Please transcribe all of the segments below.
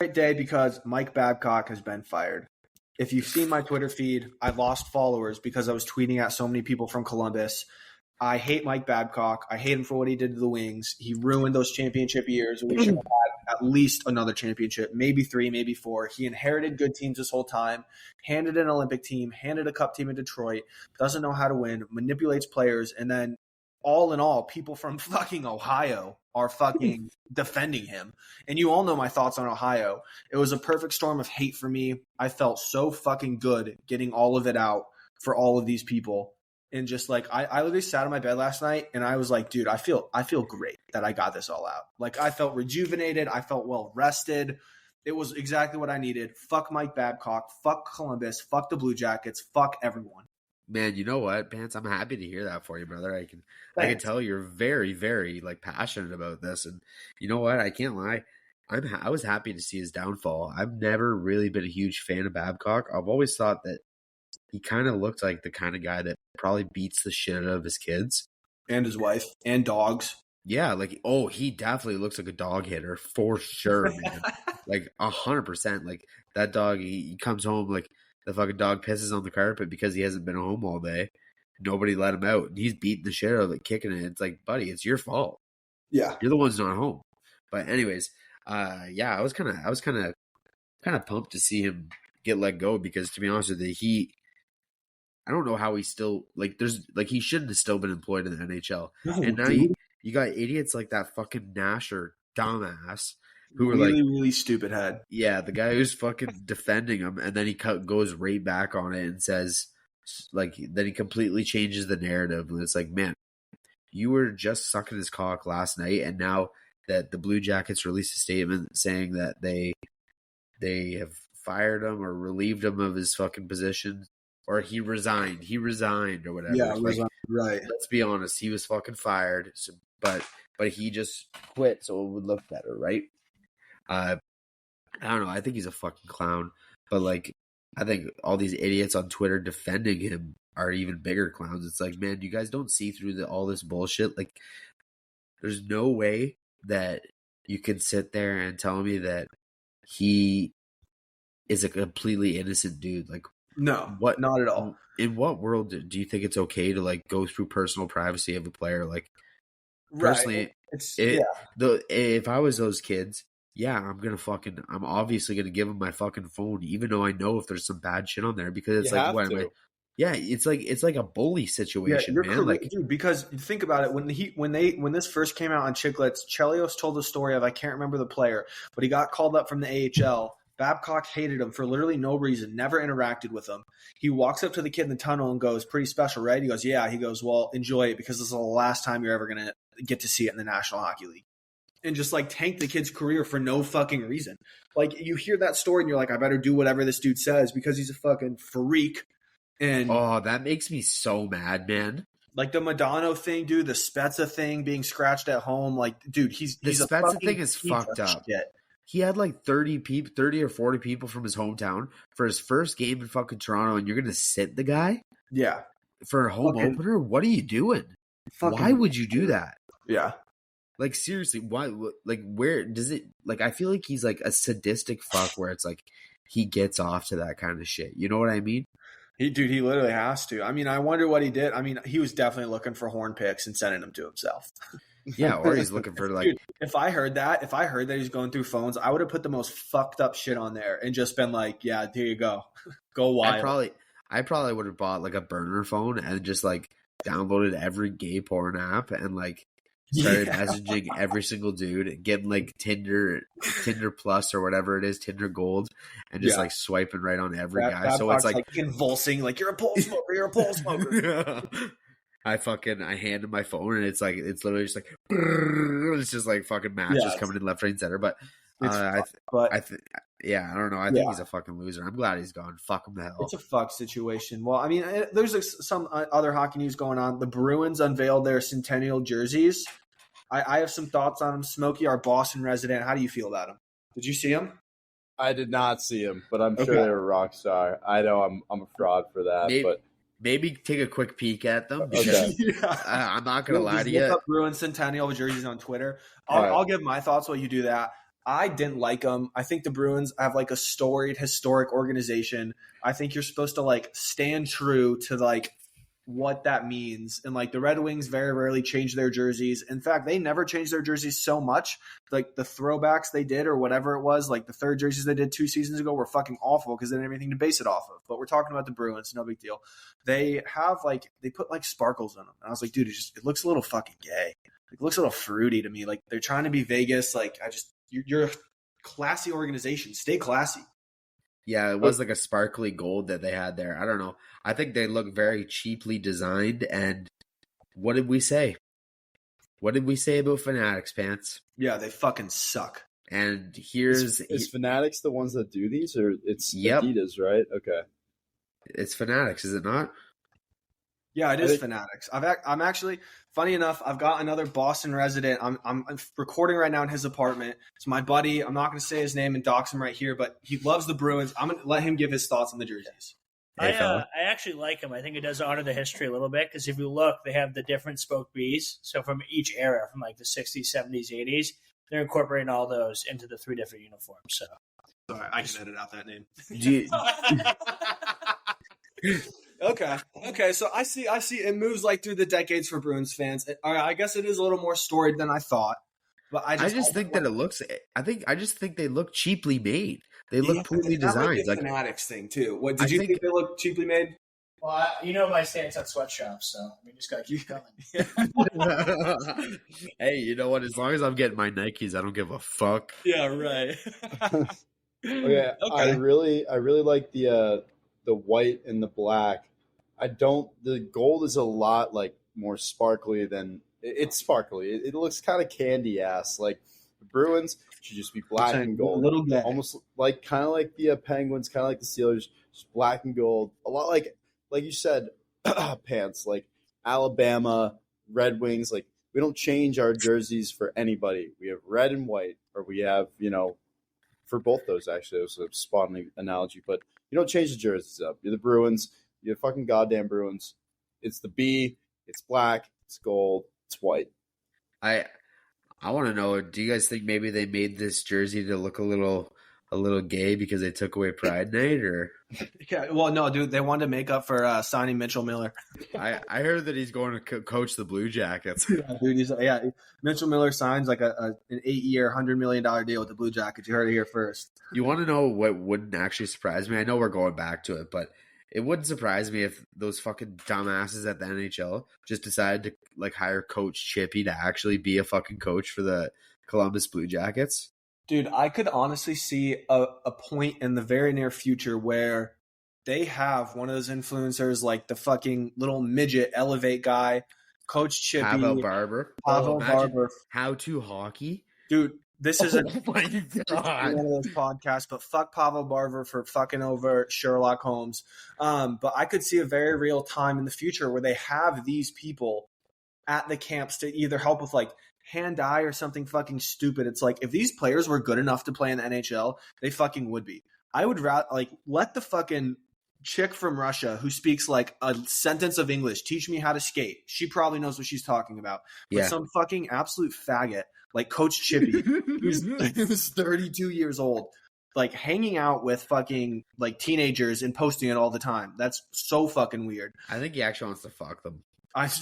great day because Mike Babcock has been fired. If you've seen my Twitter feed, I lost followers because I was tweeting at so many people from Columbus. I hate Mike Babcock. I hate him for what he did to the Wings. He ruined those championship years. We should have had at least another championship, maybe 3, maybe 4. He inherited good teams this whole time, handed an Olympic team, handed a cup team in Detroit, doesn't know how to win, manipulates players, and then all in all, people from fucking Ohio are fucking defending him. And you all know my thoughts on Ohio. It was a perfect storm of hate for me. I felt so fucking good getting all of it out for all of these people. And just like I literally sat on my bed last night and I was like, dude, I feel great that I got this all out. Like I felt rejuvenated. I felt well rested. It was exactly what I needed. Fuck Mike Babcock. Fuck Columbus. Fuck the Blue Jackets. Fuck everyone. Man, you know what, Pants? I'm happy to hear that for you, brother. I can tell you're very, very like passionate about this. And you know what? I can't lie. I was happy to see his downfall. I've never really been a huge fan of Babcock. I've always thought that he kind of looked like the kind of guy that probably beats the shit out of his kids. And his wife. And dogs. Yeah, like, he definitely looks like a dog hitter for sure, man. Like 100%. Like that dog, he comes home, like the fucking dog pisses on the carpet because he hasn't been home all day. Nobody let him out. And he's beating the shit out of it, kicking it. It's like, buddy, it's your fault. Yeah. You're the one's not home. But anyways, yeah, I was kind of pumped to see him get let go because, to be honest with you, I don't know how he's still he shouldn't have still been employed in the NHL. No, and now you got idiots like that fucking Nasher dumbass who are really stupid head. Yeah, the guy who's fucking defending him, and then he goes right back on it and says then he completely changes the narrative. And it's like, man, you were just sucking his cock last night, and now that the Blue Jackets released a statement saying that they have fired him or relieved him of his fucking position. Or he resigned or whatever. Yeah, right. Let's be honest, he was fucking fired, but he just quit so it would look better, right? I don't know. I think he's a fucking clown, but like, I think all these idiots on Twitter defending him are even bigger clowns. It's like, man, you guys don't see through all this bullshit. Like, there's no way that you can sit there and tell me that he is a completely innocent dude. Like, no, not at all. In what world do you think it's okay to like go through personal privacy of a player? Like, personally, if I was those kids, yeah, I'm obviously gonna give them my fucking phone, even though I know if there's some bad shit on there because it's it's like a bully situation, man. Correct, like, dude, because think about it, when this first came out on Chiclets, Chelios told the story of, I can't remember the player, but he got called up from the AHL. Babcock hated him for literally no reason, never interacted with him. He walks up to the kid in the tunnel and goes, pretty special, right? He goes, yeah. He goes, well, enjoy it because this is the last time you're ever going to get to see it in the National Hockey League. And just like tank the kid's career for no fucking reason. Like, you hear that story and you're like, I better do whatever this dude says because he's a fucking freak. And that makes me so mad, man. Like the Madonna thing, dude, the Spezza thing being scratched at home. Like, dude, he's the a Spezza fucking thing is fucked up. Shit. He had like 30 or 40 people from his hometown for his first game in fucking Toronto, and you're going to sit the guy? Yeah. For a home opener? What are you doing? Why would you do that? Yeah. Like, seriously, why? Like, where does it, like, I feel like he's like a sadistic fuck where it's like he gets off to that kind of shit. You know what I mean? He literally has to. I mean, I wonder what he did. I mean, he was definitely looking for horn picks and sending them to himself. Yeah, or he's looking for like. Dude, if I heard that he's going through phones, I would have put the most fucked up shit on there and just been like, "Yeah, here you go, go wild." I probably would have bought like a burner phone and just like downloaded every gay porn app and like started messaging every single dude, getting like Tinder Plus or whatever it is, Tinder Gold, and just like swiping right on every guy. So it's like convulsing, like, you're a pole smoker. I hand him my phone and it's literally just like it's just like fucking matches coming in left, right, and center. But I don't know. I think he's a fucking loser. I'm glad he's gone. Fuck him the hell. It's a fuck situation. Well, I mean, there's some other hockey news going on. The Bruins unveiled their Centennial jerseys. I have some thoughts on them. Smokey, our Boston resident, how do you feel about them? Did you see them? I did not see them, but I'm sure they're a rock star. I know I'm a fraud for that, Maybe take a quick peek at them because I'm not going to lie to you. Look up Bruins Centennial jerseys on Twitter. I'll give my thoughts while you do that. I didn't like them. I think the Bruins have like a storied, historic organization. I think you're supposed to like stand true to like what that means. And like the Red Wings very rarely change their jerseys. In fact, they never changed their jerseys so much. Like the throwbacks they did or whatever it was, like the third jerseys they did 2 seasons ago were fucking awful because they didn't have anything to base it off of. But we're talking about the Bruins, no big deal. They have like, they put like sparkles in them. And I was like, dude, it looks a little fucking gay. It looks a little fruity to me. Like they're trying to be Vegas. Like you're a classy organization. Stay classy. Yeah, it was like a sparkly gold that they had there. I don't know. I think they look very cheaply designed. And what did we say? What did we say about Fanatics pants? Yeah, they fucking suck. And here's is Fanatics the ones that do these, or it's Yep. Adidas, right? Okay, it's Fanatics, is it not? Yeah, it is Fanatics. I'm actually, funny enough, I've got another Boston resident. I'm recording right now in his apartment. It's my buddy. I'm not going to say his name and dox him right here, but he loves the Bruins. I'm going to let him give his thoughts on the jerseys. I actually like them. I think it does honor the history a little bit because if you look, they have the different spoke Bs. So from each era, from like the 60s, 70s, 80s, they're incorporating all those into the 3 different uniforms. So sorry, I can edit out that name. Okay. So I see. It moves like through the decades for Bruins fans. I guess it is a little more storied than I thought. But I just think that it looks. I just think they look cheaply made. They look poorly designed. Like Fanatics thing too. What did you think they look cheaply made? Well, you know my stance on sweatshops, so we just gotta keep going. Hey, you know what? As long as I'm getting my Nikes, I don't give a fuck. Yeah, right. Okay. I really like the white and the black. The gold is a lot like more sparkly than it's sparkly. It looks kind of candy ass. Like the Bruins should just be black and gold, almost like kind of like the Penguins, kind of like the Steelers, just black and gold. A lot like you said, pants like Alabama, Red Wings. Like we don't change our jerseys for anybody. We have red and white, or we have for both those actually. It was a spawning analogy, but you don't change the jerseys up. You're the Bruins. You're the fucking goddamn Bruins. It's the B. It's black. It's gold. It's white. I want to know, do you guys think maybe they made this jersey to look a little gay because they took away Pride Night, or? Yeah, well, no, dude, they wanted to make up for signing Mitchell Miller. I heard that he's going to coach the Blue Jackets. Yeah, dude, Mitchell Miller signs like an 8-year, $100 million deal with the Blue Jackets. You heard it here first. You want to know what wouldn't actually surprise me? I know we're going back to it, but it wouldn't surprise me if those fucking dumbasses at the NHL just decided to like hire Coach Chippy to actually be a fucking coach for the Columbus Blue Jackets. Dude, I could honestly see a point in the very near future where they have one of those influencers like the fucking little midget elevate guy, Coach Chippy. Pavel Barber. How to hockey. Dude, this is my God. one of those podcasts, but fuck Pavel Barber for fucking over Sherlock Holmes. But I could see a very real time in the future where they have these people at the camps to either help with like hand-eye or something fucking stupid. It's like if these players were good enough to play in the NHL, they fucking would be. I would rather like let the fucking chick from Russia who speaks like a sentence of English teach me how to skate. She probably knows what she's talking about. But some fucking absolute faggot like Coach Chippy, who's 32 years old, like hanging out with fucking like teenagers and posting it all the time. That's so fucking weird. I think he actually wants to fuck them.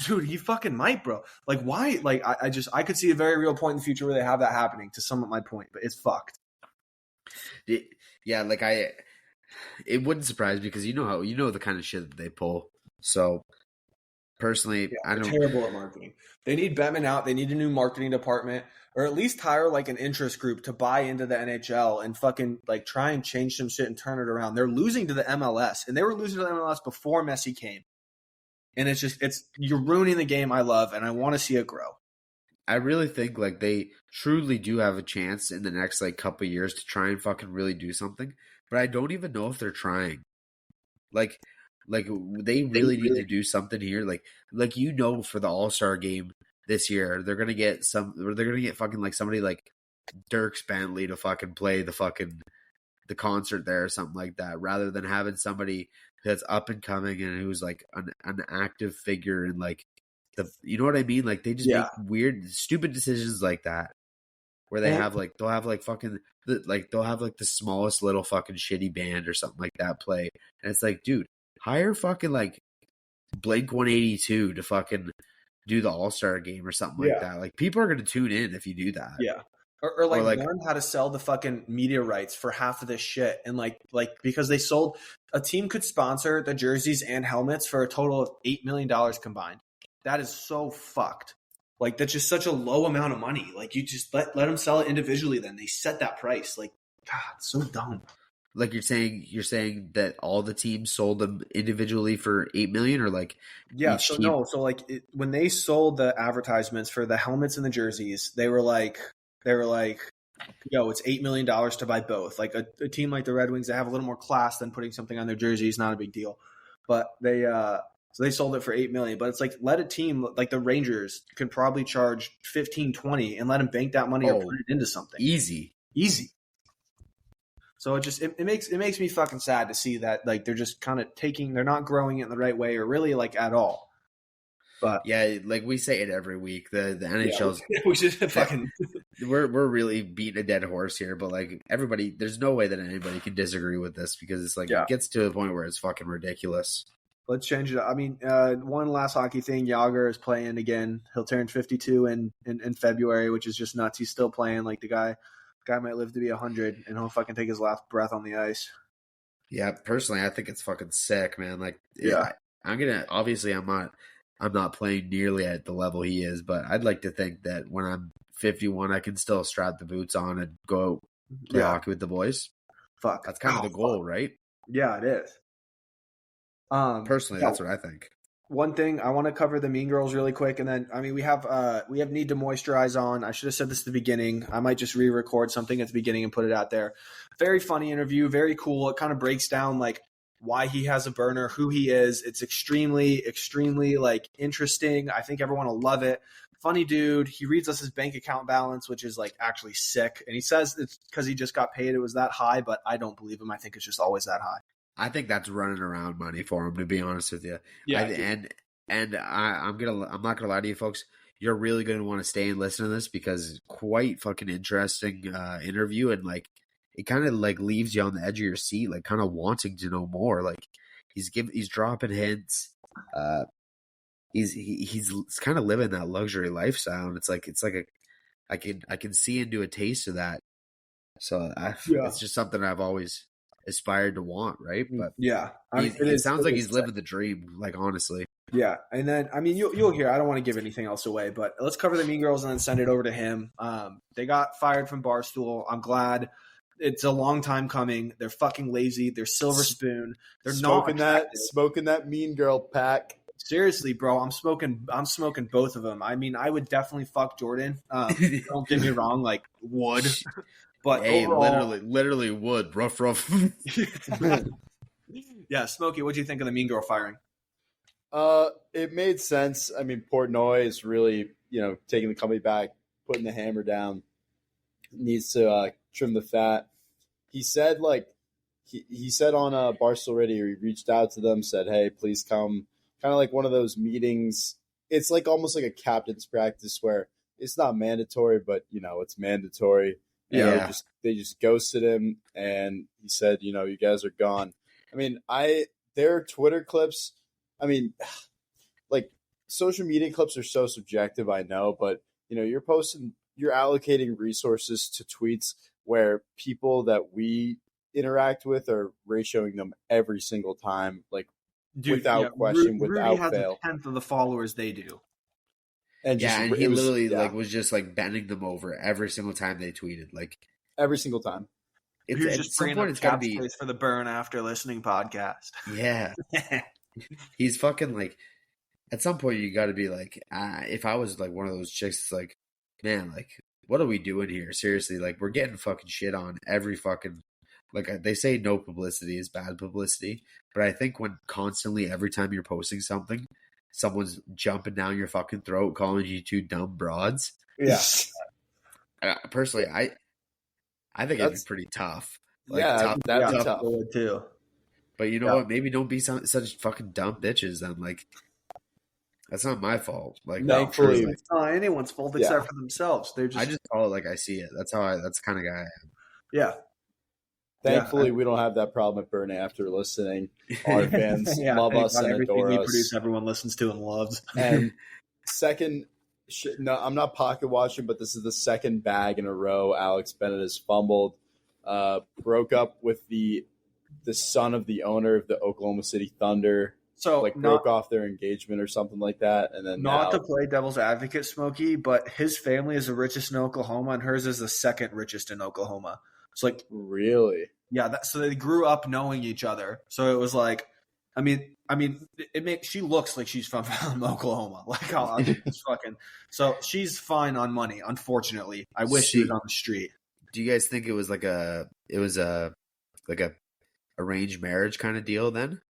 Dude, he fucking might, bro. Like, why? Like, I could see a very real point in the future where they have that happening. To sum up my point, but it's fucked. Yeah, like it wouldn't surprise me because you know the kind of shit that they pull. So personally, I don't. Terrible at marketing. They need Bettman out. They need a new marketing department, or at least hire like an interest group to buy into the NHL and fucking like try and change some shit and turn it around. They're losing to the MLS, and they were losing to the MLS before Messi came. And you're ruining the game I love, and I want to see it grow. I really think like they truly do have a chance in the next like couple of years to try and fucking really do something, but I don't even know if they're trying. Like they really need to do something here. Like for the All-Star game this year, they're gonna get fucking like somebody like Dirks Bentley to fucking play the concert there or something like that, rather than having somebody that's up and coming and who's like an active figure and like you know what I mean? Like they just make weird, stupid decisions like that. where they'll have like fucking they'll have like the smallest little fucking shitty band or something like that play, and it's like, dude, hire fucking like Blink-182 to fucking do the All-Star game or something like that. Like, people are gonna tune in if you do that. Yeah. Or learn how to sell the fucking media rights for half of this shit. And like because they sold, a team could sponsor the jerseys and helmets for a total of $8 million combined. That is so fucked. Like, that's just such a low amount of money. Like, you just let them sell it individually. Then they set that price. Like, God, it's so dumb. Like, you're saying that all the teams sold them individually for $8 million, or like each team? So like when they sold the advertisements for the helmets and the jerseys, they were like, yo, it's $8 million to buy both. Like a team like the Red Wings, they have a little more class than putting something on their jersey is not a big deal. But they so they sold it for $8 million. But it's like, let a team like the Rangers can probably charge 15, 20 and let them bank that money or put it into something. Easy. So it makes me fucking sad to see that like they're just kind of they're not growing it in the right way or really like at all. But yeah, like we say it every week. The NHL's we should fucking we're really beating a dead horse here, but like everybody, there's no way that anybody can disagree with this, because it's like it gets to the point where it's fucking ridiculous. Let's change it up. I mean, one last hockey thing. Yager is playing again. He'll turn 52 in February, which is just nuts. He's still playing. Like the guy might live to be 100, and he'll fucking take his last breath on the ice. Yeah, personally, I think it's fucking sick, man. Like, I'm not playing nearly at the level he is, but I'd like to think that when I'm 51, I can still strap the boots on and go play hockey with the boys. That's kind of the goal, right? Yeah, it is. Personally, that's what I think. One thing I want to cover the Mean Girls really quick, and then we have Need to Moisturize on. I should have said this at the beginning. I might just re-record something at the beginning and put it out there. Very funny interview, very cool. It kind of breaks down like why he has a burner, who he is. It's extremely, extremely like interesting. I think everyone will love it. Funny dude. He reads us his bank account balance, which is like actually sick. And he says it's because he just got paid. It was that high, but I don't believe him. I think it's just always that high. I think that's running around money for him, to be honest with you. Yeah. I'm not gonna lie to you folks. You're really gonna want to stay and listen to this, because quite fucking interesting interview, and like it kind of like leaves you on the edge of your seat, like kind of wanting to know more. Like he's dropping hints. He's kind of living that luxury lifestyle, and it's like I can see into a taste of that. So it's just something I've always aspired to want, right? But it sounds like he's living the dream, like, honestly. Yeah, and then you'll hear. I don't want to give anything else away, but let's cover the Mean Girls and then send it over to him. They got fired from Barstool. I'm glad. It's a long time coming. They're fucking lazy. They're silver spoon. They're smoking that Mean Girl pack. Seriously, bro, I'm smoking both of them. I mean, I would definitely fuck Jordan. Don't get me wrong, like would. But hey, overall, literally would. Rough. Yeah, Smokey, what do you think of the Mean Girl firing? It made sense. I mean, Portnoy is really, taking the company back, putting the hammer down. Needs to trim the fat. He said he said on Barstool Radio, he reached out to them, said, "Hey, please come." Kind of like one of those meetings. It's like almost like a captain's practice where it's not mandatory, but it's mandatory. And they just ghosted him, and he said, "You guys are gone." I mean, their Twitter clips. I mean, like social media clips are so subjective, I know, but you're allocating resources to tweets where people that we interact with are ratioing them every single time, like without question, without has fail. A tenth of the followers they do. And he literally was just like bending them over every single time they tweeted, like every single time. It's just bringing up cap space for the Burn After Listening podcast. Yeah. He's fucking like, at some point you got to be like, if I was like one of those chicks, it's like, man, like, what are we doing here? Seriously, like, we're getting fucking shit on every fucking, like, they say no publicity is bad publicity, but I think when constantly, every time you're posting something, someone's jumping down your fucking throat, calling you two dumb broads. Yeah. Personally, I think it'd be pretty tough. Like, that'd be tough too. But you know what? Maybe don't be such fucking dumb bitches then. Like, That's not my fault. Like, No, Thankfully- truly. it's not anyone's fault except for themselves. They're just I just call it like I see it. That's the kind of guy I am. yeah. Thankfully, we don't have that problem at Burn after listening. Our fans love thank us God and everything adore we us. produce, everyone listens to and loves. And second, no, I'm not pocket watching, but this is the second bag in a row Alex Bennett has fumbled. Broke up with the son of the owner of the Oklahoma City Thunder. So Like broke off their engagement or something like that, and then not now, to play devil's advocate, Smokey, but his family is the richest in Oklahoma, and hers is the second richest in Oklahoma. It's like really, yeah, so they grew up knowing each other. So it was like, I mean, she looks like she's from Oklahoma. Like, it's fucking. So she's fine on money. Unfortunately, I wish she was on the street. Do you guys think it was a arranged marriage kind of deal then?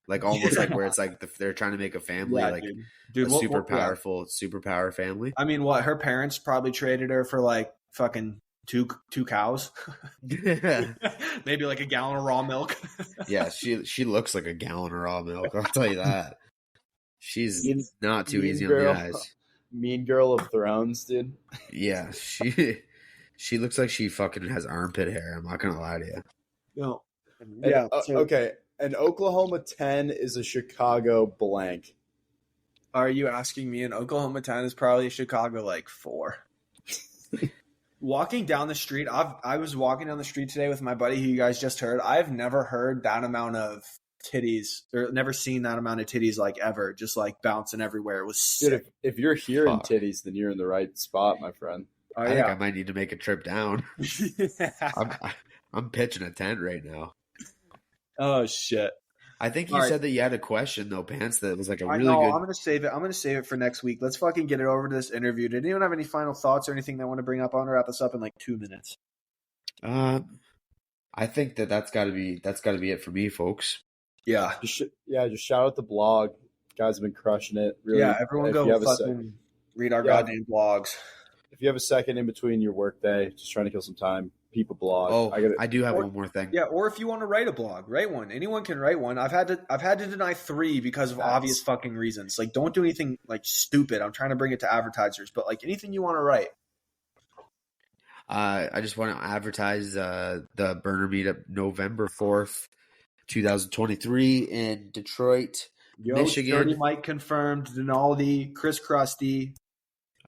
Like almost like where it's like they're trying to make a family, like dude, a super power family. I mean, what her parents probably traded her for like fucking two cows, maybe like a gallon of raw milk. Yeah, she looks like a gallon of raw milk. I'll tell you that. She's not too easy on the eyes. Mean Girl of Thrones, dude. Yeah, she looks like she fucking has armpit hair. I'm not gonna lie to you. No. Yeah. Okay. An Oklahoma 10 is a Chicago blank. Are you asking me? An Oklahoma 10 is probably Chicago like 4. Walking down the street, I was walking down the street today with my buddy who you guys just heard. I've never heard that amount of titties, or never seen that amount of titties like ever, just like bouncing everywhere. It was sick. Dude, if you're hearing titties, then you're in the right spot, my friend. I think I might need to make a trip down. I'm pitching a tent right now. Oh shit! I think you said that you had a question though, Pants. That was like a really good. I'm gonna save it. I'm gonna save it for next week. Let's fucking get it over to this interview. Did anyone have any final thoughts or anything they want to bring up? I want to wrap this up in like 2 minutes. I think that's got to be it for me, folks. Yeah. Just shout out the blog. Guys have been crushing it. Really. Yeah, everyone go fucking read our goddamn blogs. If you have a second in between your workday, just trying to kill some time, keep a blog. Oh, I do have one more thing. Yeah, or if you want to write a blog, write one. Anyone can write one. I've had to deny 3 because of obvious fucking reasons. Like, don't do anything like stupid. I'm trying to bring it to advertisers, but like anything you want to write. I just want to advertise the Burner Meetup November 4th, 2023 in Detroit, Michigan. Dirty Mike confirmed. Denaldi, Chris Krusty.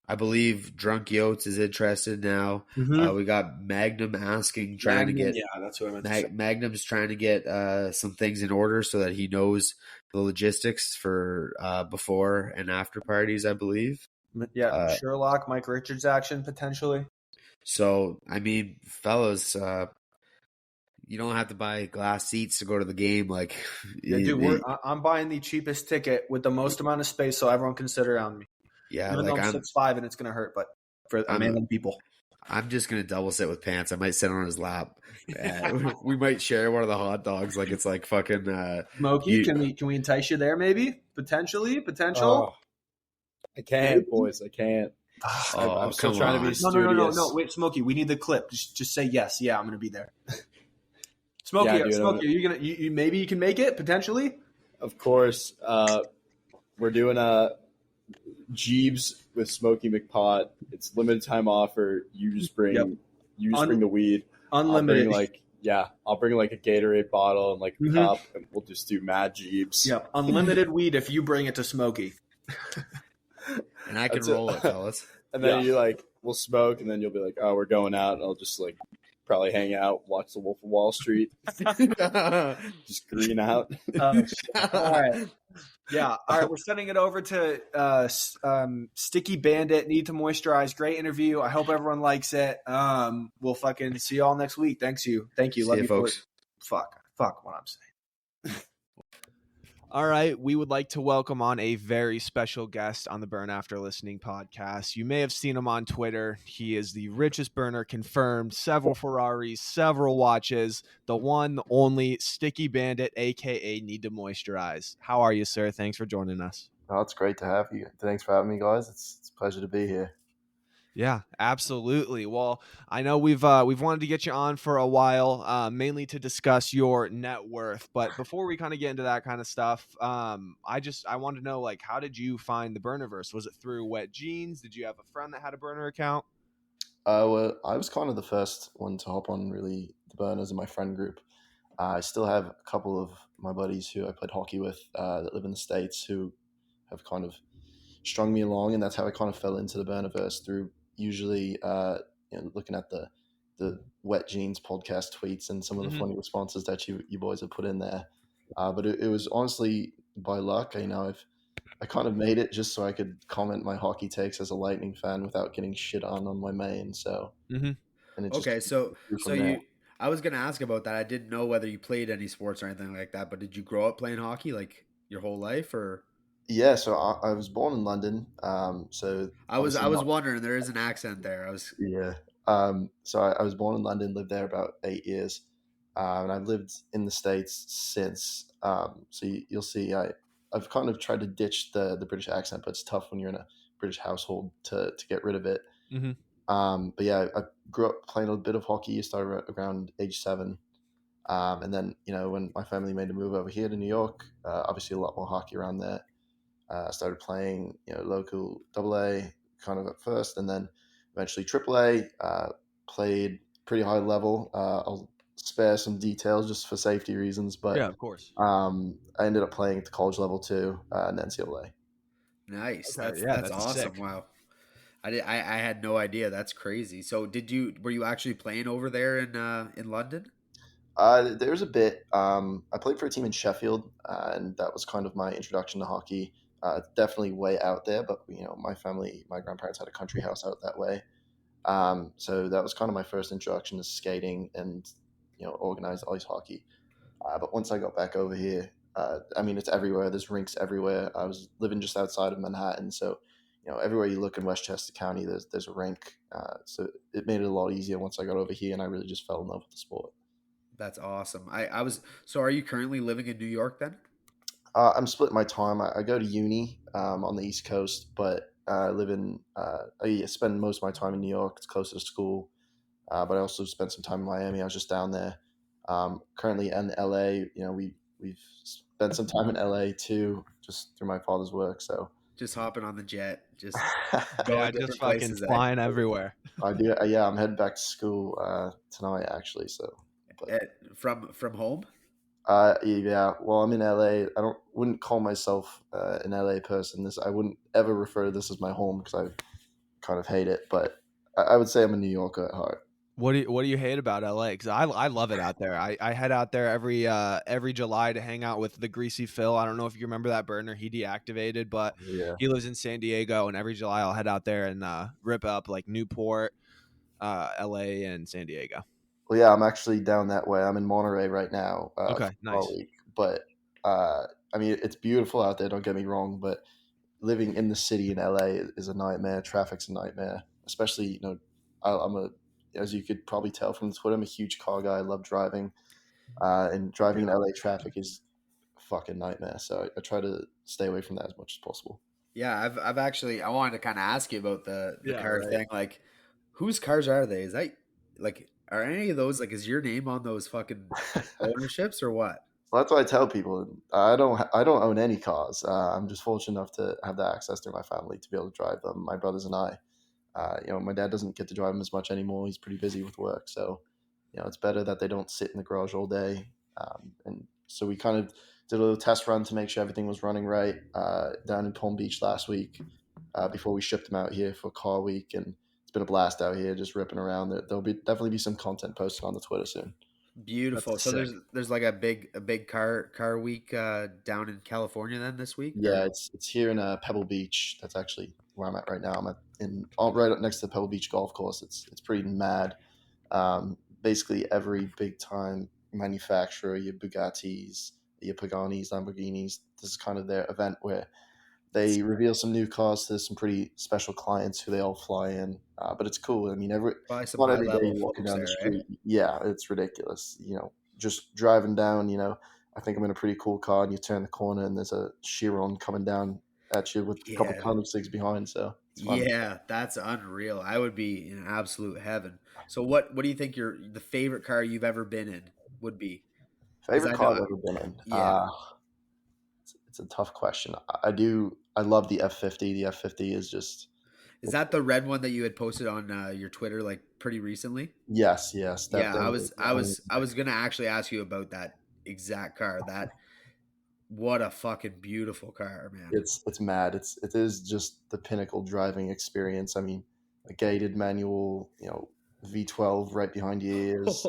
I believe Drunk Yotes is interested now. Mm-hmm. We got Magnum trying to get. Yeah, that's what I meant to say. Magnum's trying to get some things in order so that he knows the logistics for before and after parties, I believe. Yeah, Sherlock, Mike Richards action potentially. So, I mean, fellas, you don't have to buy glass seats to go to the game. Like, yeah, dude, I'm buying the cheapest ticket with the most amount of space, so everyone can sit around me. Yeah, even like though I'm 6'5" and it's gonna hurt, but for amazing people, I'm just gonna double sit with Pants. I might sit on his lap. We might share one of the hot dogs. Like it's like fucking Smokey. Can we entice you there? Maybe potential. I can't, boys. I can't. I'm still trying to be studious. No. Wait, Smokey. We need the clip. Just say yes. Yeah, I'm gonna be there. Smokey, yeah, dude, Smokey, are you gonna? You maybe you can make it potentially. Of course, we're doing a Jeeves with Smokey McPot. It's limited time offer. You just bring bring the weed. Unlimited. I'll bring like a Gatorade bottle and like a cup, and we'll just do mad Jeeves. Yep, unlimited weed if you bring it to Smokey. And I can roll it, fellas. And then we'll smoke, and then you'll be like, "Oh, we're going out," and I'll just like probably hang out, watch The Wolf of Wall Street, just green out. All right. Yeah. All right. We're sending it over to Sticky Bandit. Need to moisturize. Great interview. I hope everyone likes it. We'll fucking see y'all next week. Thank you. Love you, folks. Fuck what I'm saying. All right, we would like to welcome on a very special guest on the Burn After Listening podcast. You may have seen him on Twitter. He is the richest burner confirmed, several Ferraris, several watches, the one, the only Sticky Bandit, a.k.a. Need to Moisturize. How are you, sir? Thanks for joining us. Oh, it's great to have you. Thanks for having me, guys. It's a pleasure to be here. Yeah, absolutely. Well, I know we've wanted to get you on for a while, mainly to discuss your net worth. But before we kind of get into that kind of stuff, I want to know, like, how did you find the Burnerverse? Was it through Wet Jeans? Did you have a friend that had a burner account? Well, I was kind of the first one to hop on really the burners in my friend group. I still have a couple of my buddies who I played hockey with that live in the States who have kind of strung me along, and that's how I kind of fell into the Burnerverse through usually looking at the Wet Jeans podcast tweets and some of the Mhm. funny responses that you boys have put in there. But it was honestly by luck. I kind of made it just so I could comment my hockey takes as a Lightning fan without getting shit on my main. So, Mhm. and it just Okay, so grew so from there. you I was gonna ask about that. I didn't know whether you played any sports or anything like that, but did you grow up playing hockey like your whole life, or Yeah, so I was born in London. So I obviously was not. wondering, there is an accent there. I was Yeah. So I was born in London, lived there about 8 years, and I've lived in the States since. So you'll see, I've kind of tried to ditch the British accent, but it's tough when you're in a British household to get rid of it. Mhm. But yeah, I grew up playing a bit of hockey. Started around age 7, and then when my family made the move over here to New York, obviously a lot more hockey around there. I started playing, local AA kind of at first, and then eventually AAA. Played pretty high level. I'll spare some details just for safety reasons, Yeah, but of course. I ended up playing at the college level too, and NCAA. nice. Okay, That's yeah, that's that's awesome. sick. Wow. I had no idea. That's crazy. So were you actually playing over there in London? There's a bit. I played for a team in Sheffield, and that was kind of my introduction to hockey. It's definitely way out there, but my family, my grandparents had a country house out that way. So that was kind of my first introduction to skating and organized ice hockey. But once I got back over here, I mean it's everywhere. There's rinks everywhere. I was living just outside of Manhattan, so everywhere you look in Westchester County, there's a rink. So it made it a lot easier once I got over here, and I really just fell in love with the sport. That's awesome. I was so are you currently living in New York then? I'm splitting my time. I go to uni on the East Coast, but I live in. I spend most of my time in New York. It's closer to school. But I also spent some time in Miami. I was just down there. Currently in LA, we've spent some time in LA too, just through my father's work. So Just hopping on the jet, just Yeah, going just different fucking places, eh? flying everywhere. I do. Yeah, I'm heading back to school tonight actually. So, but Eh, from home? yeah. Well, I'm in LA. I wouldn't call myself an LA person. I wouldn't ever refer to this as my home because I kind of hate it. But I would say I'm a New Yorker at heart. What do you hate about LA? Because I love it out there. I head out there every July to hang out with the Greasy Phil. I don't know if you remember that burner. He deactivated, but Yeah. he lives in San Diego, and every July I'll head out there and rip up like Newport, LA, and San Diego. Well, yeah, I'm actually down that way. I'm in Monterey right now Okay, for Fall nice. Week. But I mean, it's beautiful out there. Don't get me wrong, but living in the city in LA is a nightmare. Traffic's a nightmare, especially I'm a as you could probably tell from Twitter, I'm a huge car guy. I love driving, and driving in Yeah. LA traffic is a fucking nightmare. So I try to stay away from that as much as possible. Yeah, I've actually I wanted to kind of ask you about the Yeah, car right. thing. Like, whose cars are they? Is that like are any of those like is your name on those fucking ownerships or what? Well, that's what I tell people. I don't own any cars. I'm just fortunate enough to have that access through my family to be able to drive them. My brothers and I. My dad doesn't get to drive them as much anymore. He's pretty busy with work, so it's better that they don't sit in the garage all day. And so we kind of did a little test run to make sure everything was running right down in Palm Beach last week before we shipped them out here for Car Week, and it's been a blast out here just ripping around. There'll definitely be some content posted on the Twitter soon. Beautiful. That's So sick. there's like a big car week down in California then this week Yeah, or it's here in Pebble Beach. That's actually where I'm at right now. I'm right up next to the Pebble Beach golf course. It's pretty mad. Basically, every big time manufacturer, your Bugattis, your Paganis, Lamborghinis, this is kind of their event where they reveal some new cars to some pretty special clients who they all fly in. But it's cool. I mean, probably some not high every day level you're walking folks down the there, eh? street. Yeah, it's ridiculous. Just driving down. I think I'm in a pretty cool car, and you turn the corner, and there's a Chiron coming down at you with a couple Yeah. Condostigs behind. So It's fun. Yeah, that's unreal. I would be in absolute heaven. So what do you think the favorite car you've ever been in would be? Because Favorite I car know, I've ever been in. yeah. It's a tough question. I love the F50. The F50 is just Is that the red one that you had posted on your Twitter like pretty recently? yes. That Yeah, thing. I was gonna actually ask you about that exact car. That what a fucking beautiful car, man. It's mad. It is just the pinnacle driving experience. I mean, a gated manual, V12 right behind your ears.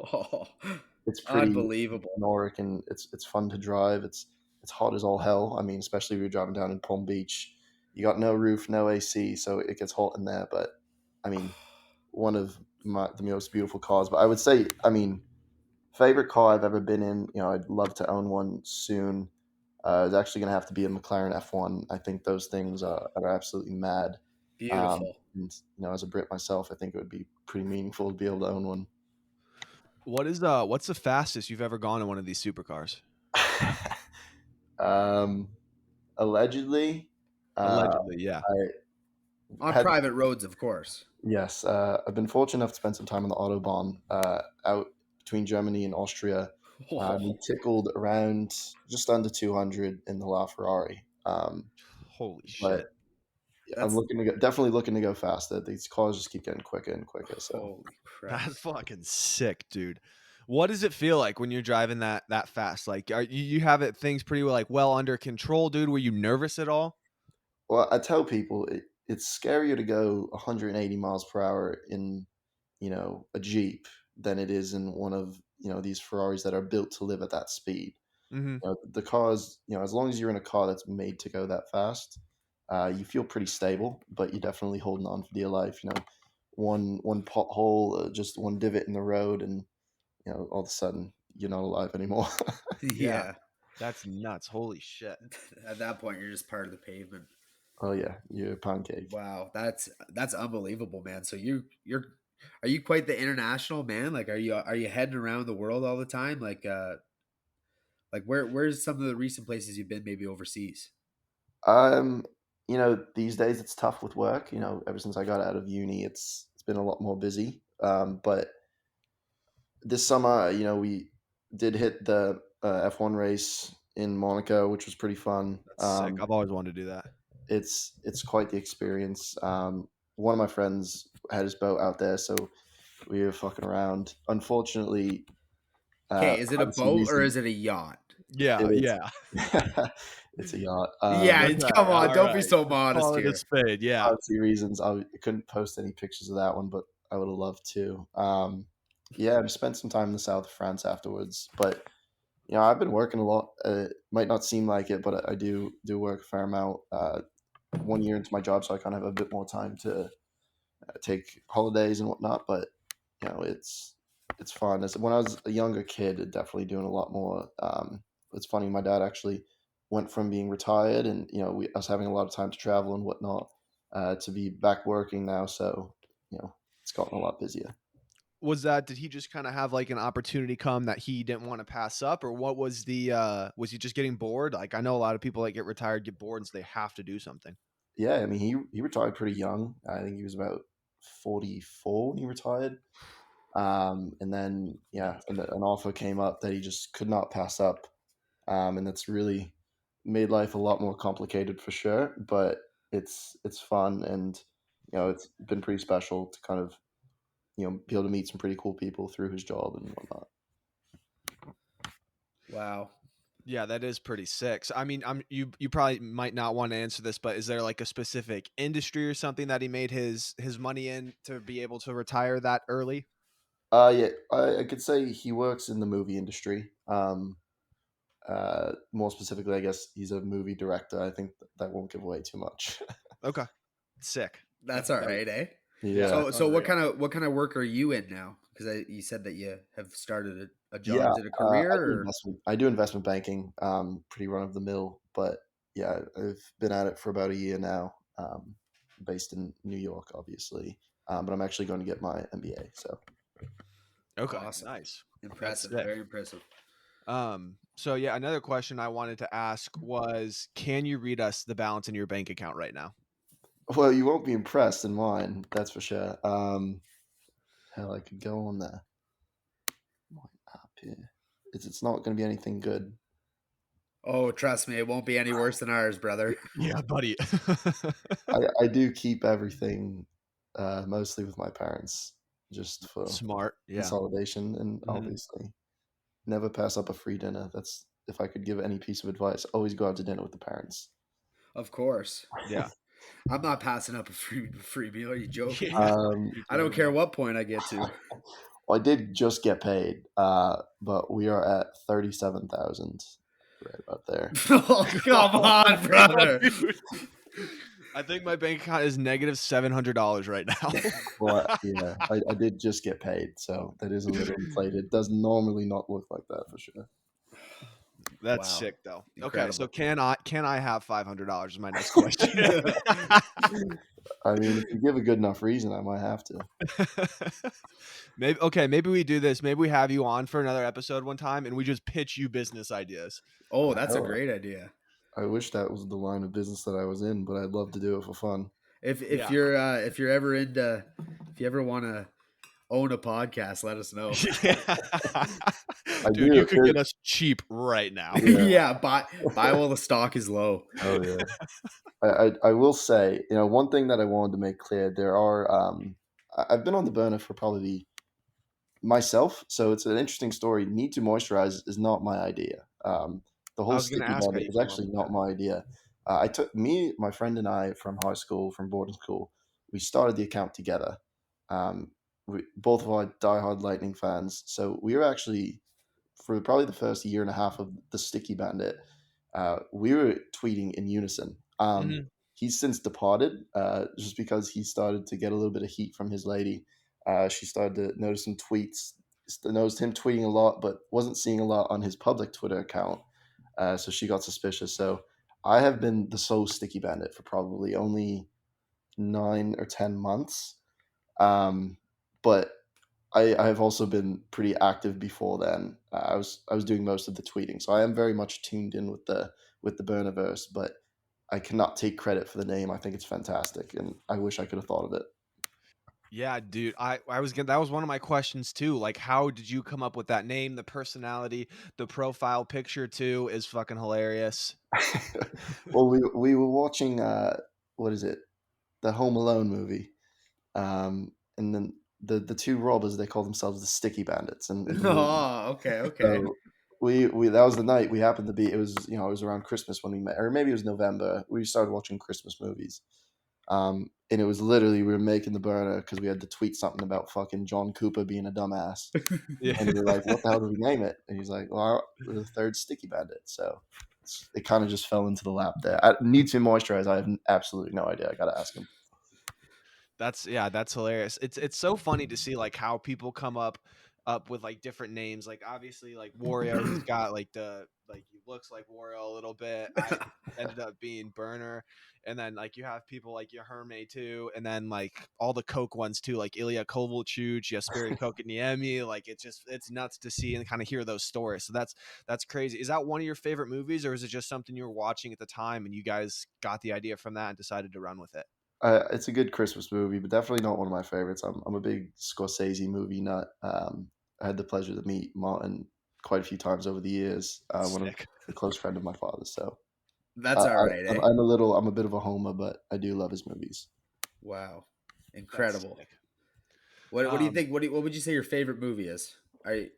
It's pretty Unbelievable. Noric, and it's fun to drive. It's hot as all hell. I mean, especially if you're driving down in Palm Beach. You got no roof, no AC, so it gets hot in there. But I mean, one of the most beautiful cars. But I would say, I mean, favorite car I've ever been in. I'd love to own one soon. It's actually going to have to be a McLaren F1. I think those things are absolutely mad. Beautiful. And as a Brit myself, I think it would be pretty meaningful to be able to own one. What's the fastest you've ever gone in one of these supercars? Allegedly, Allegedly, yeah. On had, private roads, of course. yes, I've been fortunate enough to spend some time on the Autobahn out between Germany and Austria. We tickled around just under 200 in the LaFerrari. Holy shit. But I'm definitely looking to go faster. These cars just keep getting quicker and quicker. So Holy crap. That's fucking sick, dude. What does it feel like when you're driving that fast? Like, are you have things pretty well under control, dude? Were you nervous at all? well, I tell people it's scarier to go 180 miles per hour in a Jeep than it is in one of these Ferraris that are built to live at that speed. Mm-hmm. The cars, as long as you're in a car that's made to go that fast, you feel pretty stable, but you're definitely holding on for dear life. One pothole, just one divot in the road, and all of a sudden you're not alive anymore. Yeah. That's nuts. Holy shit. At that point, you're just part of the pavement. Oh yeah, you're a pancake. Wow, that's unbelievable, man. So are you quite the international man? Like, are you heading around the world all the time? Like where's some of the recent places you've been, maybe overseas? Um, these days it's tough with work. Ever since I got out of uni, it's been a lot more busy. But this summer, we did hit the F1 race in Monaco, which was pretty fun. That's sick. I've always wanted to do that. It's quite the experience. One of my friends had his boat out there, so we were fucking around. Unfortunately, Okay, is it a privacy boat or reasons- is it a yacht? Yeah, It is. yeah. It's a yacht. Yeah, come on, all don't be right. so modest Call it here. a spade, yeah. Privacy reasons, I couldn't post any pictures of that one, but I would have loved to. Yeah, I spent some time in the south of France afterwards, but I've been working a lot. It might not seem like it, but I do work a fair amount. 1 year into my job, so I kind of have a bit more time to take holidays and whatnot. But it's fun. When I was a younger kid, definitely doing a lot more. It's funny. My dad actually went from being retired, and I was having a lot of time to travel and whatnot, to be back working now. So it's gotten a lot busier. Did he just kind of have like an opportunity come that he didn't want to pass up, or what was was he just getting bored? Like, I know a lot of people that get retired get bored and so they have to do something. Yeah, I mean, he retired pretty young. I think he was about 44 when he retired. And then an offer came up that he just could not pass up, and that's really made life a lot more complicated for sure. But it's fun, and it's been pretty special to kind of be able to meet some pretty cool people through his job and whatnot. Wow. Yeah, that is pretty sick. So, I mean, you probably might not want to answer this, but is there like a specific industry or something that he made his money in to be able to retire that early? Yeah, I could say he works in the movie industry. More specifically, I guess he's a movie director. I think that won't give away too much. Okay, sick. That's all right, eh? Yeah. So what kind of work are you in now? Because you said that you have started a job. Yeah, Is it a career? I do investment banking, pretty run of the mill, but yeah, I've been at it for about a year now, based in New York, obviously, but I'm actually going to get my MBA. So, Okay, Awesome. nice, Impressive, sick. very impressive. So yeah, another question I wanted to ask was, can you read us the balance in your bank account right now? Well, you won't be impressed in mine, that's for sure. Hell, I could go on there. My app here. It's not going to be anything good. Oh, trust me, it won't be any worse than ours, brother. Yeah, buddy. I do keep everything mostly with my parents, just for Smart. Yeah. consolidation, and obviously never pass up a free dinner. That's if I could give any piece of advice, always go out to dinner with the parents. Of course. Yeah. I'm not passing up a free meal. Are you joking? Yeah. I don't care what point I get to. Well, I did just get paid, but we are at 37,000 right about there. Oh, come on, brother. I think my bank account is negative $700 right now. Well, yeah, I did just get paid, so that is a little inflated. It does normally not look like that for sure. That's Wow. sick, though. Incredible. Okay, so can I have $500? Is my next question. I mean, if you give a good enough reason, I might have to. Maybe we do this. Maybe we have you on for another episode one time, and we just pitch you business ideas. Oh, that's a Hell, great idea. I wish that was the line of business that I was in, but I'd love to do it for fun. If Yeah. you're ever into, if you ever want to own a podcast, let us know. Dude, you could get us cheap right now. Yeah, buy while the stock is low. Oh yeah. I will say, one thing that I wanted to make clear, there are I've been on the burner for probably myself, so it's an interesting story. Need to moisturize is not my idea. The whole Sticky Bandit is actually not my idea. My friend and I from high school, from boarding school, we started the account together. Both of our diehard Lightning fans, so we were actually, for probably the first year and a half of the Sticky Bandit, we were tweeting in unison. He's since departed, just because he started to get a little bit of heat from his lady. She started to notice some tweets, noticed him tweeting a lot, but wasn't seeing a lot on his public Twitter account. So she got suspicious. So I have been the sole Sticky Bandit for probably only 9 or 10 months. But I have also been pretty active before then. I was doing most of the tweeting, so I am very much tuned in with the Burniverse. But I cannot take credit for the name. I think it's fantastic, and I wish I could have thought of it. Yeah, dude. That was one of my questions too. Like, how did you come up with that name? The personality, the profile picture too is fucking hilarious. Well, we were watching what is it? The Home Alone movie, and then the two robbers, they call themselves the Sticky Bandits. And okay. So we that was the night we happened to be. It was it was around Christmas when we met, or maybe it was November. We started watching Christmas movies. And it was literally, we were making the burner because we had to tweet something about fucking John Cooper being a dumbass. Yeah. And we were like, what the hell do we name it? And he's like, well, we're the third Sticky Bandit. So it kind of just fell into the lap there. I need to moisturize. I have absolutely no idea. I got to ask him. That's hilarious. It's so funny to see like how people come up with like different names. Like obviously like WARIO, he's got like he looks like WARIO a little bit. I ended up being Burner. And then like you have people like your Herme too, and then like all the Coke ones too, like Ilya Kovalchuk, Jesperi Kokoniemi. Like it's nuts to see and kind of hear those stories. So that's crazy. Is that one of your favorite movies, or is it just something you were watching at the time and you guys got the idea from that and decided to run with it? It's a good Christmas movie, but definitely not one of my favorites. I'm a big Scorsese movie nut. I had the pleasure to meet Martin quite a few times over the years. One of a close friend of my father's. So that's all right. I'm a bit of a homer, but I do love his movies. Wow, incredible. What do you think? What would you say your favorite movie is? I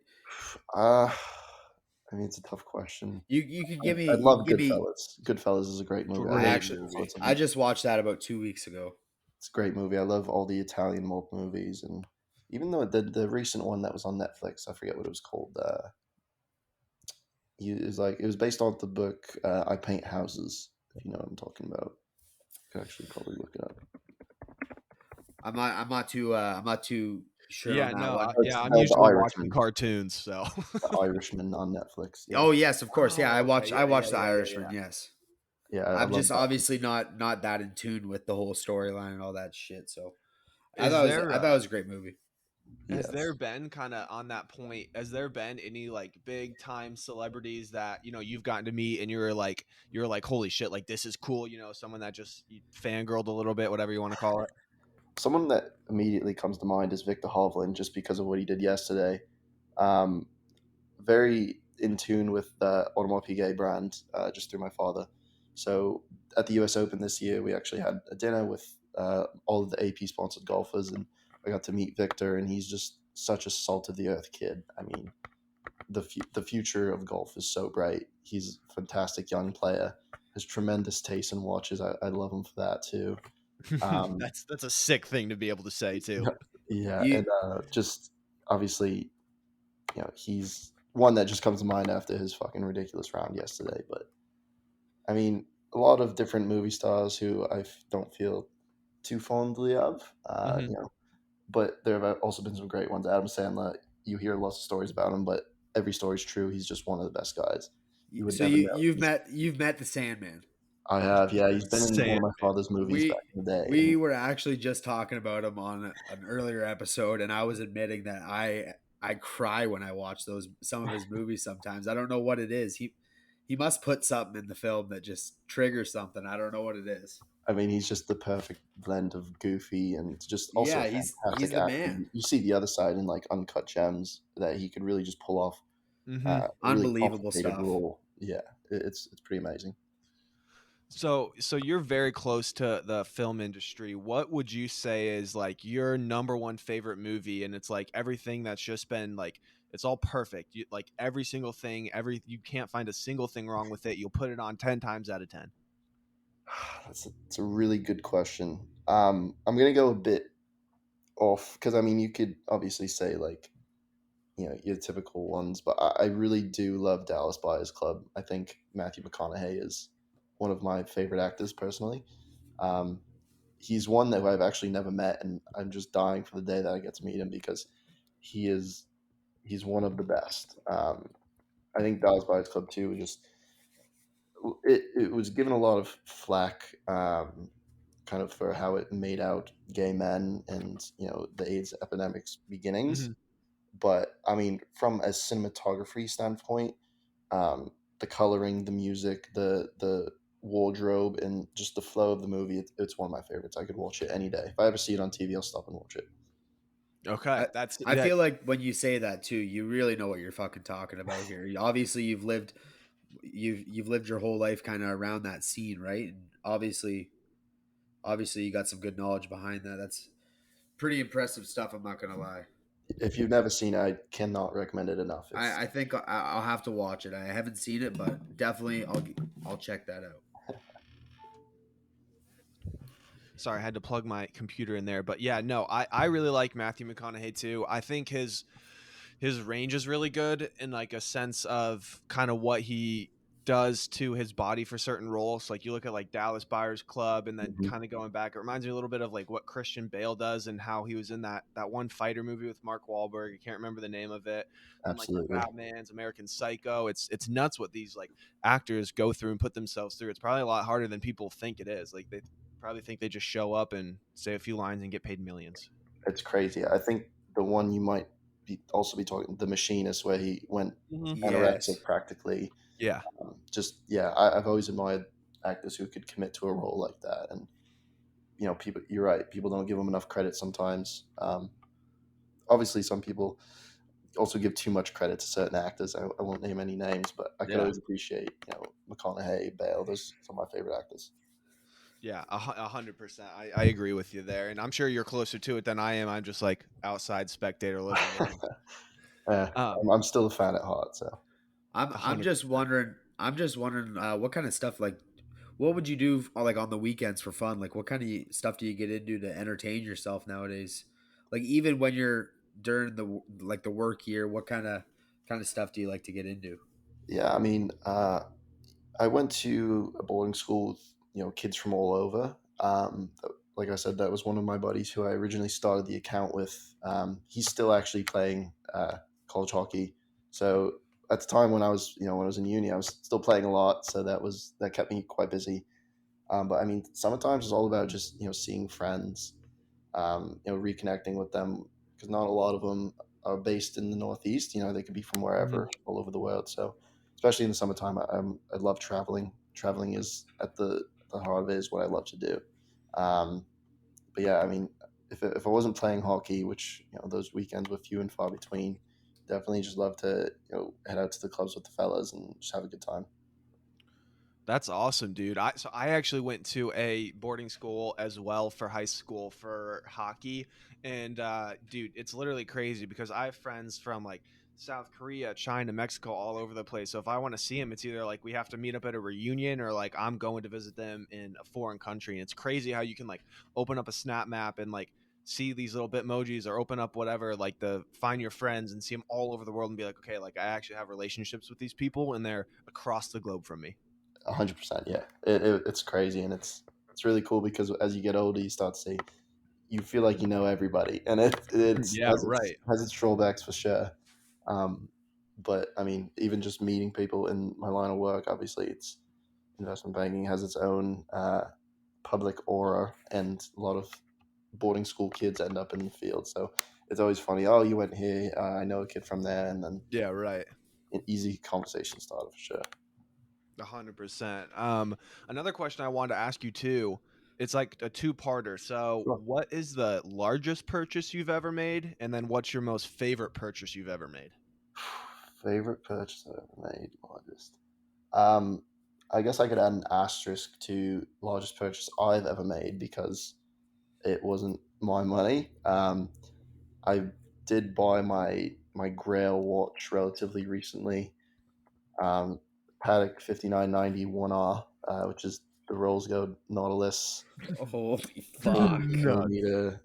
mean, it's a tough question. You could give me. I love Goodfellas. Goodfellas is a great movie. I just watched that about 2 weeks ago. It's a great movie. I love all the Italian mob movies, and even though the recent one that was on Netflix, I forget what it was called. It was based on the book I Paint Houses. If you know what I'm talking about, you can actually probably look it up. I'm not too sure. Yeah, on that no, one. I'm usually watching cartoons. So The Irishman on Netflix. Yeah. Oh yes, of course. Yeah, I watched The Irishman. Yeah. Yes. Yeah, I'm just obviously not that in tune with the whole storyline and all that shit. So I thought it was a great movie. Has Yes. there been kind of on that point? Has there been any like big time celebrities that you've gotten to meet and you're like holy shit, like this is cool? Someone that just fangirled a little bit, whatever you want to call it. Someone that immediately comes to mind is Victor Hovland, just because of what he did yesterday. Um, very in tune with the Audemars Piguet brand, just through my father. So at the US Open this year, we actually had a dinner with all of the AP sponsored golfers, and I got to meet Victor, and he's just such a salt of the earth kid. I mean, the future of golf is so bright. He's a fantastic young player, has tremendous taste in watches. I love him for that too. That's a sick thing to be able to say too. Yeah, You- and just obviously, he's one that just comes to mind after his fucking ridiculous round yesterday. But I mean, a lot of different movie stars who don't feel too fondly of, Mhm. but there have also been some great ones. Adam Sandler, you hear lots of stories about him, but every story's true. He's just one of the best guys. You would So never know. you've met the Sandman. I have, yeah. He's been in one of my Sandman. father's movies back in the day. We were actually just talking about him on an earlier episode, and I was admitting that I cry when I watch some of his movies. Sometimes I don't know what it is. He must put something in the film that just triggers something. I don't know what it is. I mean, he's just the perfect blend of goofy and just also Yeah, a he's fantastic the actor. man. You see the other side in like Uncut Gems that he could really just pull off Mhm. a really Unbelievable complicated stuff. role. Yeah, it's pretty amazing. So you're very close to the film industry. What would you say is like your number one favorite movie? And it's like everything that's just been like, it's all perfect. Like every single thing, you can't find a single thing wrong with it. You'll put it on 10 times out of 10. It's a really good question. I'm gonna go a bit off because I mean you could obviously say like your typical ones, but I really do love Dallas Buyers Club. I think Matthew McConaughey is one of my favorite actors personally. Um, he's one that I've actually never met, and I'm just dying for the day that I get to meet him because he's one of the best. I think Dallas Buyers Club too. Just it was given a lot of flack, kind of for how it made out gay men and the AIDS epidemic's beginnings. Mhm. But I mean, from a cinematography standpoint, the coloring, the music, the wardrobe, and just the flow of the movie, it's one of my favorites. I could watch it any day. If I ever see it on TV, I'll stop and watch it. Okay. I feel like when you say that too, you really know what you're fucking talking about here. Obviously, you've lived your whole life kind of around that scene, right? And obviously, you got some good knowledge behind that. That's pretty impressive stuff. I'm not gonna lie. If you've never seen it, I cannot recommend it enough. I think I'll have to watch it. I haven't seen it, but definitely I'll check that out. Sorry, I had to plug my computer in there. But yeah, no, I really like Matthew McConaughey too. I think his range is really good in like a sense of kind of what he does to his body for certain roles. Like you look at like Dallas Buyers Club, and then Mhm. kind of going back, it reminds me a little bit of like what Christian Bale does and how he was in that one fighter movie with Mark Wahlberg. I can't remember the name of it. And like Absolutely. Batman's American Psycho. It's nuts what these like actors go through and put themselves through. It's probably a lot harder than people think it is. Like they probably think they just show up and say a few lines and get paid millions. It's crazy. I think the one you might also be talking, The Machinist, where he went anorexic Yes. practically. Yeah. I've always admired actors who could commit to a role like that, and people. You're right. People don't give them enough credit sometimes. Obviously, some people also give too much credit to certain actors. I won't name any names, but I could Yeah. always appreciate McConaughey, Bale. Those are some of my favorite actors. Yeah, 100%. I agree with you there, and I'm sure you're closer to it than I am. I'm just like outside spectator looking in. I'm still a fan at heart. So I'm 100%. just wondering. What kind of stuff like. What would you do like on the weekends for fun? Like what kind of stuff do you get into to entertain yourself nowadays? Like even when you're during the work year, what kind of stuff do you like to get into? yeah, I mean, I went to a boarding school with kids from all over. Like I said, that was one of my buddies who I originally started the account with. He's still actually playing college hockey. So at the time when I was when I was in uni, I was still playing a lot. So that kept me quite busy. But I mean, sometimes it's all about just seeing friends, reconnecting with them. because not a lot of them are based in the Northeast. You know, they could be from wherever, all over the world. So, especially in the summertime, I love traveling. Traveling is at the heart of it is what I love to do. But yeah, I mean, if I wasn't playing hockey, which those weekends were few and far between, definitely just love to head out to the clubs with the fellas and just have a good time. That's awesome, dude. I actually went to a boarding school as well for high school for hockey, and dude, it's literally crazy because I have friends from like South Korea, China, Mexico, all over the place. So if I want to see them, it's either like we have to meet up at a reunion or like I'm going to visit them in a foreign country. And it's crazy how you can like open up a snap map and like see these little Bitmojis or open up whatever, like the find your friends and see them all over the world and be like, okay, like I actually have relationships with these people and they're across the globe from me. 100%, yeah. It's crazy, and it's really cool because as you get older, you start to see, you feel like you know everybody, and it's Yeah, right. has its drawbacks for sure. But I mean, even just meeting people in my line of work, obviously, it's investment banking has its own public aura, and a lot of boarding school kids end up in the field. So it's always funny. Oh, you went here. I know a kid from there, and then Yeah, right. an easy conversation starter for sure. 100%. Another question I wanted to ask you too. It's like a two-parter. So, Sure. what is the largest purchase you've ever made, and then what's your most favorite purchase you've ever made? Favorite purchase I've ever made, largest. I guess I could add an asterisk to largest purchase I've ever made because it wasn't my money. I did buy my Grail watch relatively recently. Paddock 5990 1R, which is the Rose Gold Nautilus. Holy fuck! Millimeter,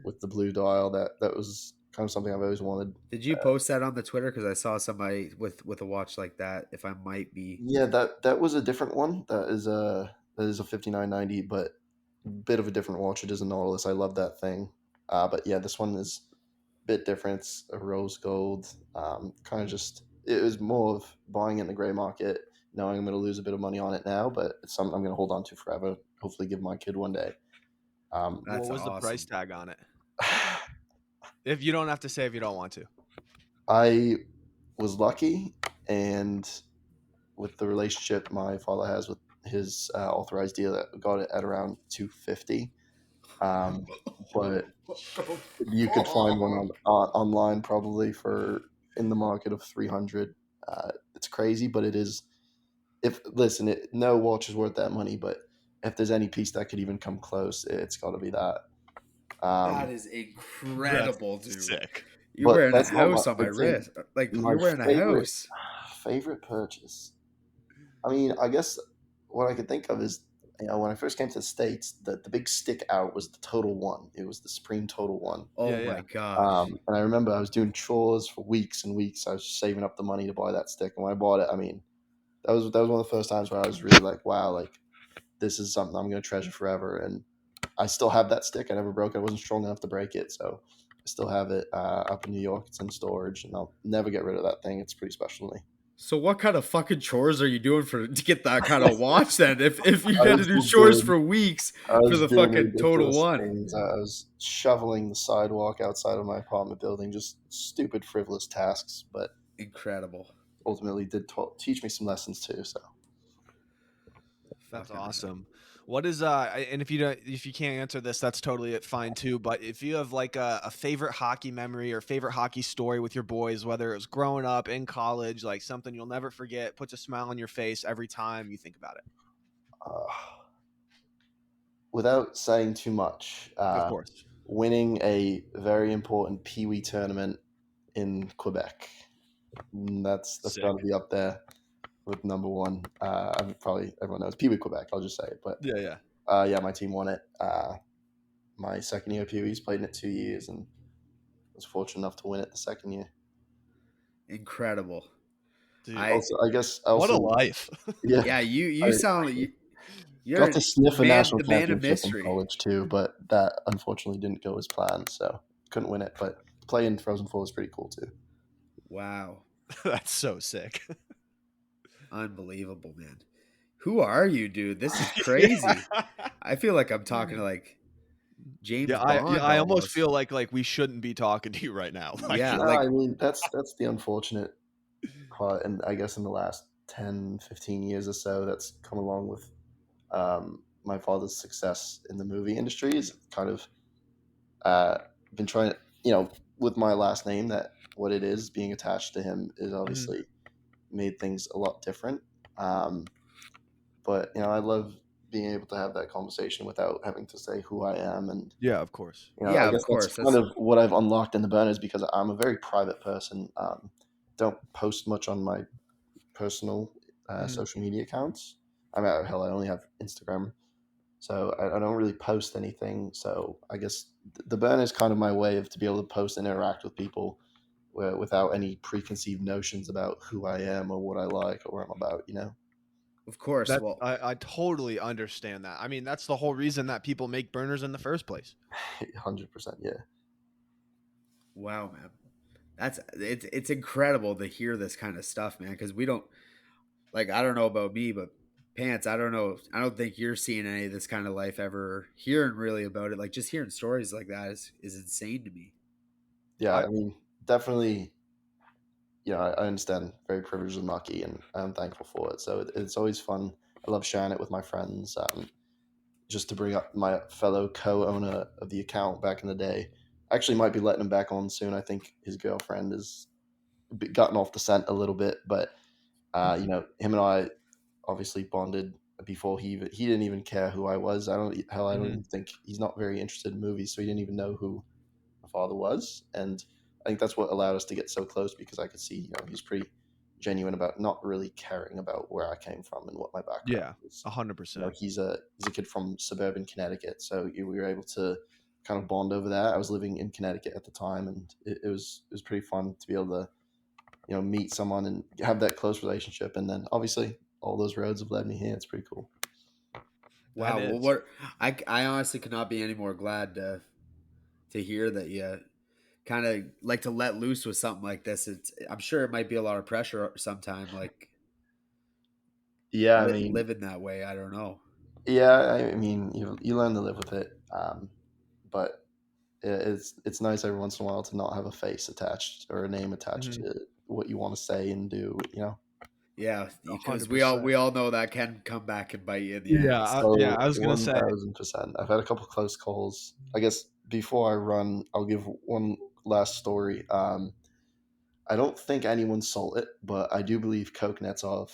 with the blue dial. That was kind of something I've always wanted. Did you post that on the Twitter? Because I saw somebody with a watch like that. If I might be, Yeah, that was a different one. That is a 5990, but bit of a different watch. It is a Nautilus. I love that thing. But yeah, this one is a bit different. It's a rose gold. Kind of just it was more of buying it in the gray market, knowing I'm going to lose a bit of money on it now, but it's something I'm going to hold on to forever. Hopefully, give my kid one day. What was the price tag on it? If you don't have to say if you don't want to. I was lucky, and with the relationship my father has with his authorized dealer, got it at around 250. But you could find one online probably for in the market of 300. It's crazy, but it is. No watch is worth that money, but if there's any piece that could even come close, it's got to be that. that is incredible, dude. Sick. You're wearing a that's not house on my wrist. Like you're wearing a house. Favorite purchase. I mean, I guess what I could think of is, when I first came to the States, the big stick out was the Total One. It was the Supreme Total One. Oh Yeah, my god! And I remember I was doing chores for weeks and weeks. I was saving up the money to buy that stick, and when I bought it, I mean, that was one of the first times where I was really like, wow, like this is something I'm going to treasure forever. And I still have that stick. I never broke it. I wasn't strong enough to break it, so I still have it up in New York. It's in storage, and I'll never get rid of that thing. It's pretty special to me. So what kind of fucking chores are you doing to get that kind of watch then? If you I had to was do just chores doing- for weeks I was for the doing fucking Total ridiculous One. things. I was shoveling the sidewalk outside of my apartment building, just stupid, frivolous tasks, but Incredible. ultimately did teach me some lessons too. So That's Fucking awesome. What is and if you can't answer this, that's totally fine too. But if you have like a favorite hockey memory or favorite hockey story with your boys, whether it was growing up, in college, like something you'll never forget, puts a smile on your face every time you think about it. without saying too much, Of course. winning a very important Pee Wee tournament in Quebec. That's Sick. got to be up there with number one. I mean, probably everyone knows Pee Wee Quebec. I'll just say it, but Yeah. yeah, my team won it. My second year Pee Wee's played in it 2 years, and was fortunate enough to win it the second year. Incredible. Dude, I guess what a life. Yeah, you sound like you're got to sniff a national the man of championship in mystery. college too, but that unfortunately didn't go as planned, so couldn't win it. But playing Frozen Four was pretty cool too. Wow. That's so sick. Unbelievable, man. Who are you, dude? This is crazy. I feel like I'm talking to like James Yeah, Bond. I almost almost. feel like we shouldn't be talking to you right now. Like, Yeah, No, like I mean that's the unfortunate part, and I guess in the last 10, 15 years or so, that's come along with my father's success in the movie industry. Is kind of been trying to, with my last name, that what it is being attached to him is obviously made things a lot different. But I love being able to have that conversation without having to say who I am, and yeah, of course. Yeah, I of guess that's course. kind of what I've unlocked in the burners, because I'm a very private person. Don't post much on my personal social media accounts. I mean, hell, I only have Instagram, so I don't really post anything. So I guess the burner is kind of my way of to be able to post and interact with people without any preconceived notions about who I am or what I like or what I'm about. Of course. That Well, I totally understand that. I mean, that's the whole reason that people make burners in the first place. 100%, yeah. wow, man. It's incredible to hear this kind of stuff, man, because we don't, like, I don't know about me, but Pants, I don't know. I don't think you're seeing any of this kind of life ever, hearing really about it. Like, just hearing stories like that is insane to me. Yeah, I- I mean, definitely. I understand. Very privileged and lucky, and I'm thankful for it. So it's always fun. I love sharing it with my friends. Just to bring up my fellow co-owner of the account back in the day, actually might be letting him back on soon. I think his girlfriend has gotten off the scent a little bit, but him and I obviously bonded before he didn't even care who I was. I don't even think he's not very interested in movies, so he didn't even know who my father was, and I think that's what allowed us to get so close, because I could see he's pretty genuine about not really caring about where I came from and what my background Yeah, is. 100%. He's a kid from suburban Connecticut, so we were able to kind of bond over that. I was living in Connecticut at the time, and it was pretty fun to be able to meet someone and have that close relationship, and then obviously all those roads have led me here. It's pretty cool. Wow. That Well, is. what I honestly could not be any more glad to hear that you kind of like to let loose with something like this. I'm sure it might be a lot of pressure sometime, like Yeah, I mean, living that way. I don't know. yeah, I mean, you learn to live with it, but it's nice every once in a while to not have a face attached or a name attached to what you want to say and do. Yeah, because 100%. we all know that can come back and bite you in the Yeah, ass. So I was gonna say. 1000%. I've had a couple close calls. I guess before I run, I'll give one last story. I don't think anyone saw it, but I do believe Kokunetsov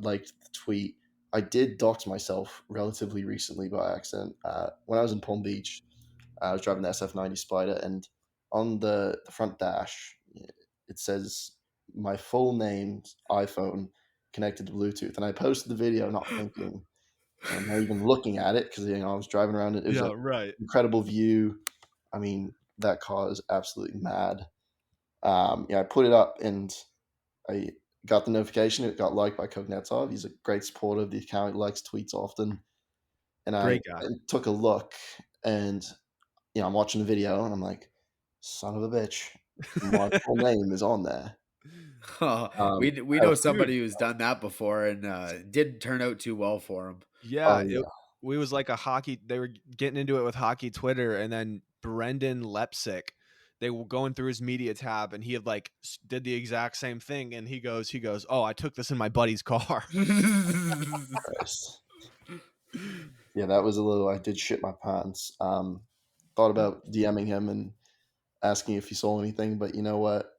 liked the tweet. I did dox myself relatively recently by accident. When I was in Palm Beach, I was driving the SF90 Spider, and on the front dash, it says my full name's iPhone connected to Bluetooth. And I posted the video not thinking, not even looking at it, because I was driving around and it was Yeah, an right. incredible view. I mean, that car is absolutely mad. I put it up and I got the notification. It got liked by Kognetsov. He's a great supporter of the account. He likes tweets often. And I Great guy. took a look, and I'm watching the video, and I'm like, son of a bitch, my full name is on there. We know somebody who's done that before, and didn't turn out too well for him. Yeah, Oh, yeah. we was like a hockey. They were getting into it with hockey Twitter, and then Brendan Lepsick, they were going through his media tab, and he had like did the exact same thing, and he goes, "Oh, I took this in my buddy's car." Christ. Yeah, that was a little. I did shit my pants. Thought about DMing him and asking if he saw anything, but you know what?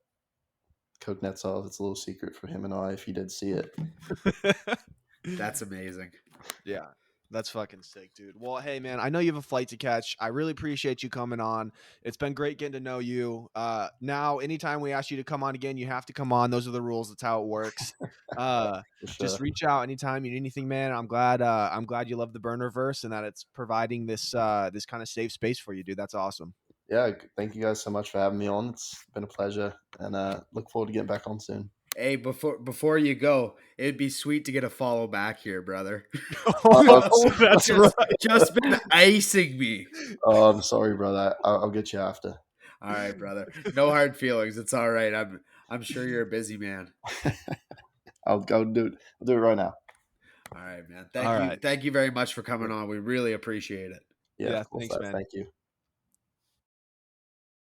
Kognetsov, it's a little secret for him and I if he did see it. That's amazing. Yeah, that's fucking sick, dude. Well, hey, man, I know you have a flight to catch. I really appreciate you coming on. It's been great getting to know you. Now, anytime we ask you to come on again, you have to come on. Those are the rules. That's how it works. Just reach out anytime you need anything, man. I'm glad you love the Burnerverse and that it's providing this this kind of safe space for you, dude. That's awesome. Yeah, thank you guys so much for having me on. It's been a pleasure, and look forward to getting back on soon. Hey, before you go, it'd be sweet to get a follow back here, brother. That's Just been icing me. Oh, I'm sorry, brother. I'll get you after. All right, brother. No hard feelings. It's all right. I'm sure you're a busy man. I'll go do it. I'll do it right now. All right, man. All right. Thank you very much for coming on. We really appreciate it. Yeah, Yeah, of course, thanks, man. Thank you.